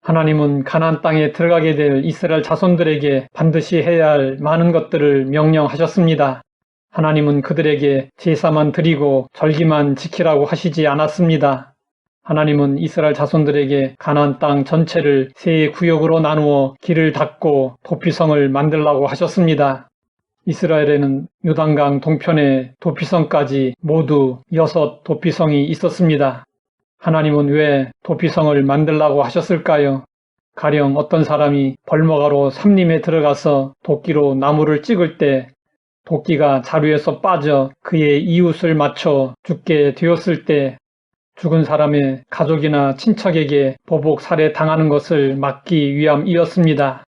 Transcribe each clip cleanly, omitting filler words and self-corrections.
하나님은 가나안 땅에 들어가게 될 이스라엘 자손들에게 반드시 해야 할 많은 것들을 명령하셨습니다. 하나님은 그들에게 제사만 드리고 절기만 지키라고 하시지 않았습니다. 하나님은 이스라엘 자손들에게 가나안 땅 전체를 세 구역으로 나누어 길을 닦고 도피성을 만들라고 하셨습니다. 이스라엘에는 요단강 동편에 도피성까지 모두 6 도피성이 있었습니다. 하나님은 왜 도피성을 만들라고 하셨을까요? 가령 어떤 사람이 벌목하러 삼림에 들어가서 도끼로 나무를 찍을 때 도끼가 자루에서 빠져 그의 이웃을 맞춰 죽게 되었을 때 죽은 사람의 가족이나 친척에게 보복 살해당하는 것을 막기 위함이었습니다.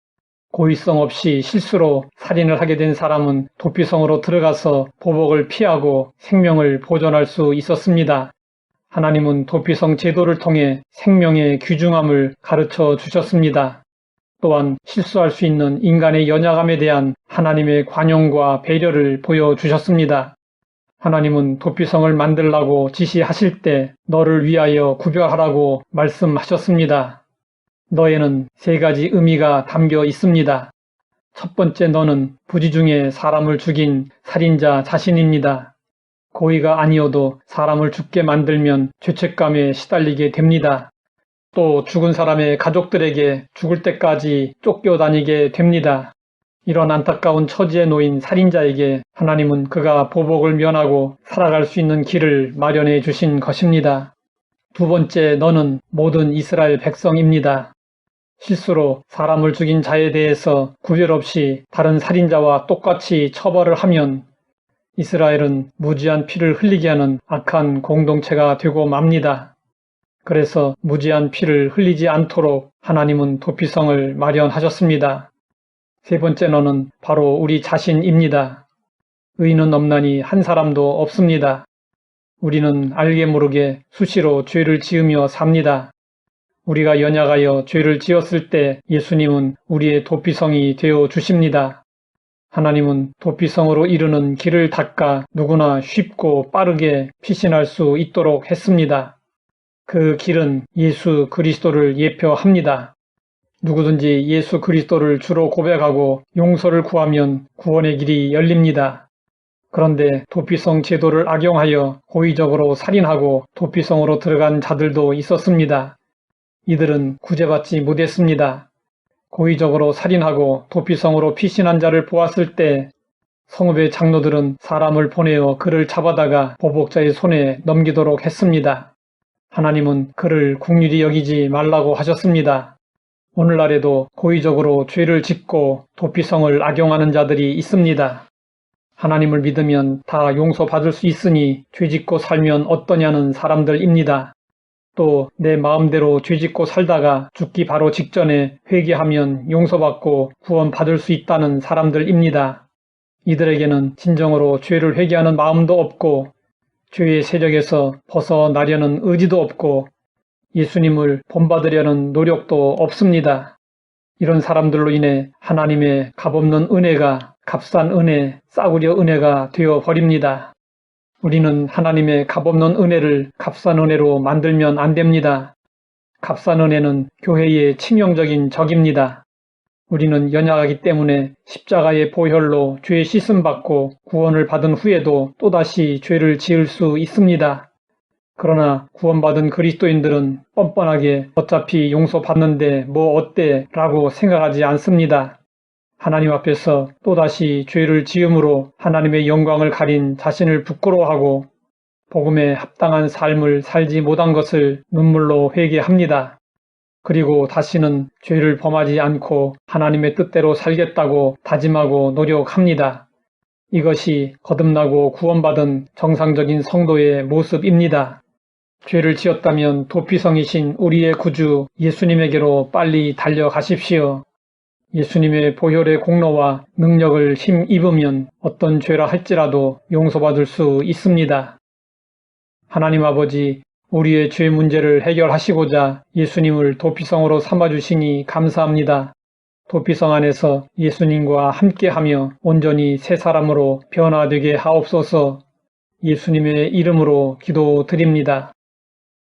고의성 없이 실수로 살인을 하게 된 사람은 도피성으로 들어가서 보복을 피하고 생명을 보존할 수 있었습니다. 하나님은 도피성 제도를 통해 생명의 귀중함을 가르쳐 주셨습니다. 또한 실수할 수 있는 인간의 연약함에 대한 하나님의 관용과 배려를 보여주셨습니다. 하나님은 도피성을 만들라고 지시하실 때 너를 위하여 구별하라고 말씀하셨습니다. 너에는 3가지 의미가 담겨 있습니다. 첫 번째 너는 부지 중에 사람을 죽인 살인자 자신입니다. 고의가 아니어도 사람을 죽게 만들면 죄책감에 시달리게 됩니다. 또 죽은 사람의 가족들에게 죽을 때까지 쫓겨다니게 됩니다. 이런 안타까운 처지에 놓인 살인자에게 하나님은 그가 보복을 면하고 살아갈 수 있는 길을 마련해 주신 것입니다. 두 번째, 너는 모든 이스라엘 백성입니다. 실수로 사람을 죽인 자에 대해서 구별 없이 다른 살인자와 똑같이 처벌을 하면 이스라엘은 무지한 피를 흘리게 하는 악한 공동체가 되고 맙니다. 그래서 무지한 피를 흘리지 않도록 하나님은 도피성을 마련하셨습니다. 세 번째 너는 바로 우리 자신입니다. 의인은 없나니 한 사람도 없습니다. 우리는 알게 모르게 수시로 죄를 지으며 삽니다. 우리가 연약하여 죄를 지었을 때 예수님은 우리의 도피성이 되어 주십니다. 하나님은 도피성으로 이르는 길을 닦아 누구나 쉽고 빠르게 피신할 수 있도록 했습니다. 그 길은 예수 그리스도를 예표합니다. 누구든지 예수 그리스도를 주로 고백하고 용서를 구하면 구원의 길이 열립니다. 그런데 도피성 제도를 악용하여 고의적으로 살인하고 도피성으로 들어간 자들도 있었습니다. 이들은 구제받지 못했습니다. 고의적으로 살인하고 도피성으로 피신한 자를 보았을 때 성읍의 장로들은 사람을 보내어 그를 잡아다가 보복자의 손에 넘기도록 했습니다. 하나님은 그를 긍휼히 여기지 말라고 하셨습니다. 오늘날에도 고의적으로 죄를 짓고 도피성을 악용하는 자들이 있습니다. 하나님을 믿으면 다 용서받을 수 있으니 죄짓고 살면 어떠냐는 사람들입니다. 또 내 마음대로 죄짓고 살다가 죽기 바로 직전에 회개하면 용서받고 구원받을 수 있다는 사람들입니다. 이들에게는 진정으로 죄를 회개하는 마음도 없고 죄의 세력에서 벗어나려는 의지도 없고 예수님을 본받으려는 노력도 없습니다. 이런 사람들로 인해 하나님의 값없는 은혜가 값싼 은혜, 싸구려 은혜가 되어버립니다. 우리는 하나님의 값없는 은혜를 값싼 은혜로 만들면 안 됩니다. 값싼 은혜는 교회의 치명적인 적입니다. 우리는 연약하기 때문에 십자가의 보혈로 죄 씻음받고 구원을 받은 후에도 또다시 죄를 지을 수 있습니다. 그러나 구원받은 그리스도인들은 뻔뻔하게 어차피 용서받는데 뭐 어때 라고 생각하지 않습니다. 하나님 앞에서 또다시 죄를 지음으로 하나님의 영광을 가린 자신을 부끄러워하고 복음에 합당한 삶을 살지 못한 것을 눈물로 회개합니다. 그리고 다시는 죄를 범하지 않고 하나님의 뜻대로 살겠다고 다짐하고 노력합니다. 이것이 거듭나고 구원받은 정상적인 성도의 모습입니다. 죄를 지었다면 도피성이신 우리의 구주 예수님에게로 빨리 달려가십시오. 예수님의 보혈의 공로와 능력을 힘입으면 어떤 죄라 할지라도 용서받을 수 있습니다. 하나님 아버지, 우리의 죄 문제를 해결하시고자 예수님을 도피성으로 삼아주시니 감사합니다. 도피성 안에서 예수님과 함께하며 온전히 새 사람으로 변화되게 하옵소서. 예수님의 이름으로 기도드립니다.